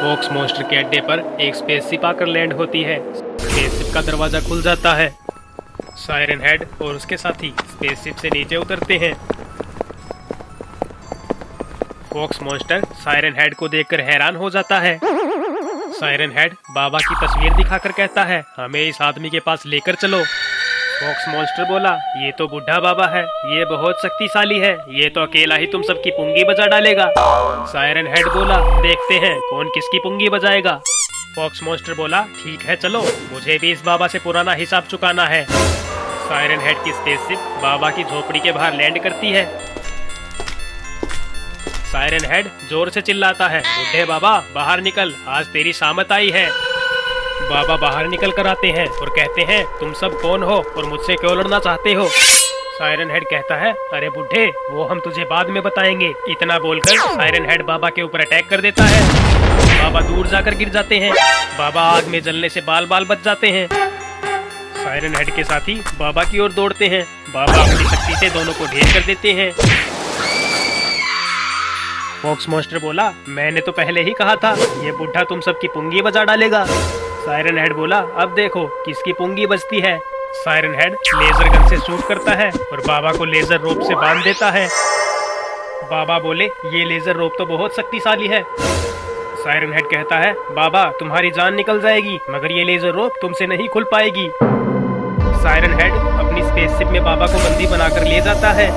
Fox monster के अड्डे पर एक स्पेसशिप आकर लैंड होती है। स्पेसशिप का दरवाजा खुल जाता है। सायरन हेड और उसके साथी स्पेसशिप से नीचे उतरते हैं। फॉक्स मॉन्स्टर सायरन हेड को देखकर हैरान हो जाता है। सायरन हेड बाबा की तस्वीर दिखाकर कहता है, हमें इस आदमी के पास लेकर चलो। फॉक्स मॉन्स्टर बोला, ये तो बुढ़ा बाबा है, ये बहुत शक्तिशाली है, ये तो अकेला ही तुम सबकी पुंगी बजा डालेगा। सायरन हेड बोला, देखते हैं कौन किसकी पुंगी बजाएगा। फॉक्स मॉन्स्टर बोला, ठीक है चलो, मुझे भी इस बाबा से पुराना हिसाब चुकाना है। सायरन हेड की स्पेसशिप बाबा की झोपड़ी के बाहर लैंड करती है। सायरन हेड जोर से चिल्लाता है, बुढ़े बाबा बाहर निकल, आज तेरी शामत आई है। बाबा बाहर निकल कर आते हैं और कहते हैं, तुम सब कौन हो और मुझसे क्यों लड़ना चाहते हो। सायरन हेड कहता है, अरे बुढ़े, वो हम तुझे बाद में बताएंगे। इतना बोलकर सायरन हेड बाबा के ऊपर अटैक कर देता है। बाबा दूर जाकर गिर जाते हैं। बाबा आग में जलने से बाल बाल बच जाते हैं। सायरन हेड के साथी बाबा की ओर दौड़ते हैं। बाबा अपनी शक्ति से दोनों को ढेर कर देते हैं। फॉक्स मॉन्स्टर बोला, मैंने तो पहले ही कहा था, ये बुढ़ा तुम सबकी पुंगी बजा डालेगा। सायरन हेड बोला, अब देखो किसकी पुंगी बजती है। सायरन हेड लेजर गन से शूट करता है और बाबा को लेजर रोप से बांध देता है। बाबा बोले, ये लेजर रोप तो बहुत शक्तिशाली है। सायरन हेड कहता है, बाबा तुम्हारी जान निकल जाएगी, मगर ये लेजर रोप तुमसे नहीं खुल पाएगी। सायरन हेड अपनी स्पेसशिप में बाबा को बंदी बनाकर ले जाता है।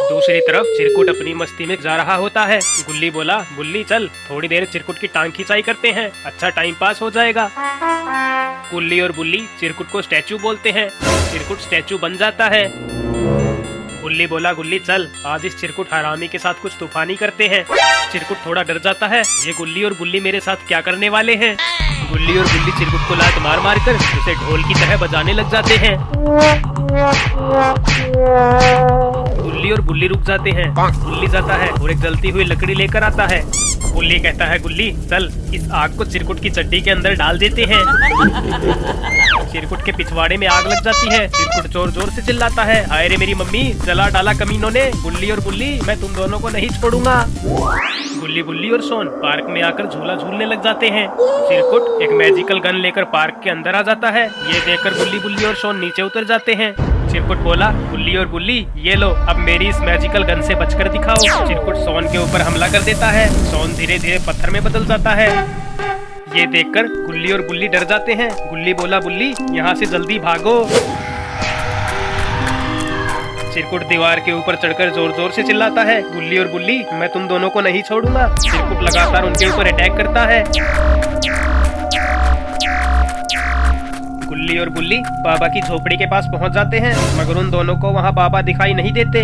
दूसरी तरफ चिरकुट अपनी मस्ती में जा रहा होता है। गुल्ली बोला, गुल्ली चल, थोड़ी देर चिरकुट की टांग खिंचाई करते हैं, अच्छा टाइम पास हो जाएगा। गुल्ली और बुल्ली चिरकुट को स्टैचू बोलते हैं। चिरकुट स्टैचू बन जाता है। गुल्ली बोला, गुल्ली चल, आज इस चिरकुट हरामी के साथ कुछ तूफानी करते हैं। चिरकुट थोड़ा डर जाता है, ये गुल्ली और बुल्ली मेरे साथ क्या करने वाले हैं। गुल्ली और बुल्ली चिरकुट को लात मार मार कर उसे ढोल की तरह बजाने लग जाते हैं। गुल्ली और बुल्ली रुक जाते हैं। गुल्ली जाता है और एक जलती हुई लकड़ी लेकर आता है। गुल्ली कहता है, गुल्ली चल, इस आग को चिरकुट की चड्डी के अंदर डाल देते हैं। चिरकुट के पिछवाड़े में आग लग जाती है। चिरकुट जोर जोर से चिल्लाता है, हाय रे मेरी मम्मी, जला डाला कमीनों ने। गुल्ली और बुल्ली, मैं तुम दोनों को नहीं छोड़ूंगा। गुल्ली बुल्ली और सोन पार्क में आकर झूला झूलने लग जाते हैं। चिरकुट एक मैजिकल गन लेकर पार्क के अंदर आ जाता है। ये देखकर गुल्ली बुल्ली और सोन नीचे उतर जाते हैं। चिरकुट बोला, गुल्ली और बुल्ली, ये लो, अब मेरी इस मैजिकल गन से बचकर दिखाओ। चिरकुट सोन के ऊपर हमला कर देता है। सोन धीरे धीरे पत्थर में बदल जाता है। ये देखकर गुल्ली और बुल्ली डर जाते हैं। गुल्ली बोला, बुल्ली यहाँ से जल्दी भागो। चिरकुट दीवार के ऊपर चढ़कर जोर जोर से चिल्लाता है, गुल्ली और बुल्ली, मैं तुम दोनों को नहीं छोड़ूंगा। चिरकुट लगातार उनके ऊपर अटैक करता है। गुल्ली और बुल्ली बाबा की झोपड़ी के पास पहुंच जाते हैं, मगर उन दोनों को वहां बाबा दिखाई नहीं देते।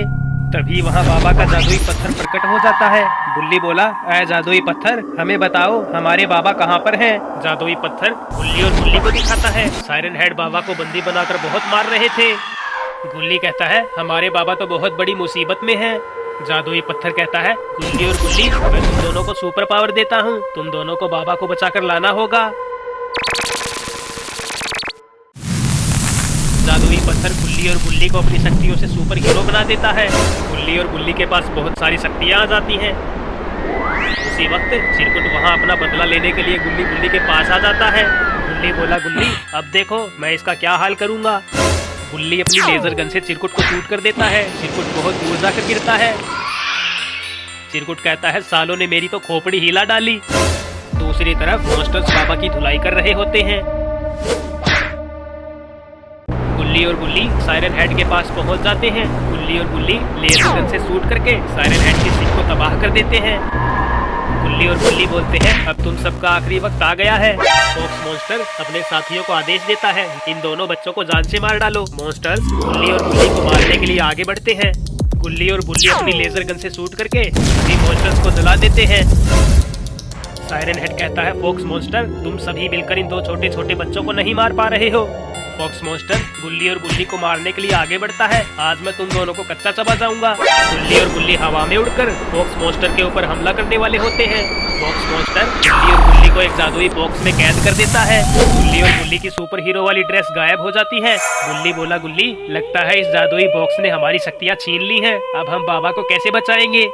तभी वहां बाबा का जादुई पत्थर प्रकट हो जाता है। बुल्ली बोला, ऐ जादुई पत्थर, हमें बताओ हमारे बाबा कहाँ पर हैं। जादुई पत्थर गुल्ली और बुल्ली को दिखाता है। सायरन हेड बाबा को बंदी बनाकर बहुत मार रहे थे। गुल्ली कहता है, हमारे बाबा तो बहुत बड़ी मुसीबत में हैं। जादुई पत्थर कहता है, गुल्ली और बुल्ली, मैं तुम दोनों को सुपर पावर देता हूँ, तुम दोनों को बाबा को बचाकर लाना होगा। जादुई पत्थर गुल्ली और बुल्ली को अपनी शक्तियों से सुपर हीरो बना देता है। गुल्ली और बुल्ली के पास बहुत सारी शक्तियाँ आ जाती हैं। उसी वक्त चिरकुट वहाँ अपना बदला लेने के लिए गुल्ली बुल्ली के पास आ जाता है। गुल्ली बोला, गुल्ली अब देखो मैं इसका क्या हाल करूँगा। गुल्ली अपनी लेजर गन से चिरकुट को शूट कर देता है। चिरकुट बहुत दूर जाकर गिरता है। चिरकुट कहता है, सालों ने मेरी तो खोपड़ी हिला डाली। दूसरी तरफ मॉन्स्टर्स बाबा की धुलाई कर रहे होते हैं। गुल्ली और बुल्ली सायरन हेड के पास पहुंच जाते हैं। गुल्ली और बुल्ली लेजर गन से शूट करके सायरन हेड की शिप को तबाह कर देते हैं। गुल्ली और बुल्ली बोलते हैं, अब तुम सबका आखिरी वक्त आ गया है। फॉक्स मॉन्स्टर अपने साथियों को आदेश देता है, इन दोनों बच्चों को जान से मार डालो। मॉन्स्टर्स गुल्ली और बुल्ली को मारने के लिए आगे बढ़ते हैं। गुल्ली और बुल्ली अपनी लेजर गन से शूट करके सभी मॉन्स्टर्स को जला देते हैं। सायरन हेड कहता है, फॉक्स मॉन्स्टर, तुम सभी मिलकर इन दो छोटे छोटे बच्चों को नहीं मार पा रहे हो। फॉक्स मॉन्स्टर गुल्ली और बुल्ली को मारने के लिए आगे बढ़ता है। आज मैं तुम दोनों को कच्चा चबा जाऊंगा। गुल्ली और बुल्ली हवा में उड़कर फॉक्स मॉन्स्टर के ऊपर हमला करने वाले होते हैं। फॉक्स मॉन्स्टर गुल्ली और बुल्ली को एक जादुई बॉक्स में कैद कर देता है। गुल्ली और बुल्ली की सुपर हीरो वाली ड्रेस गायब हो जाती है। गुल्ली बोला, गुल्ली, लगता है इस जादुई बॉक्स ने हमारी शक्तियाँ छीन ली हैं। अब हम बाबा को कैसे बचाएंगे।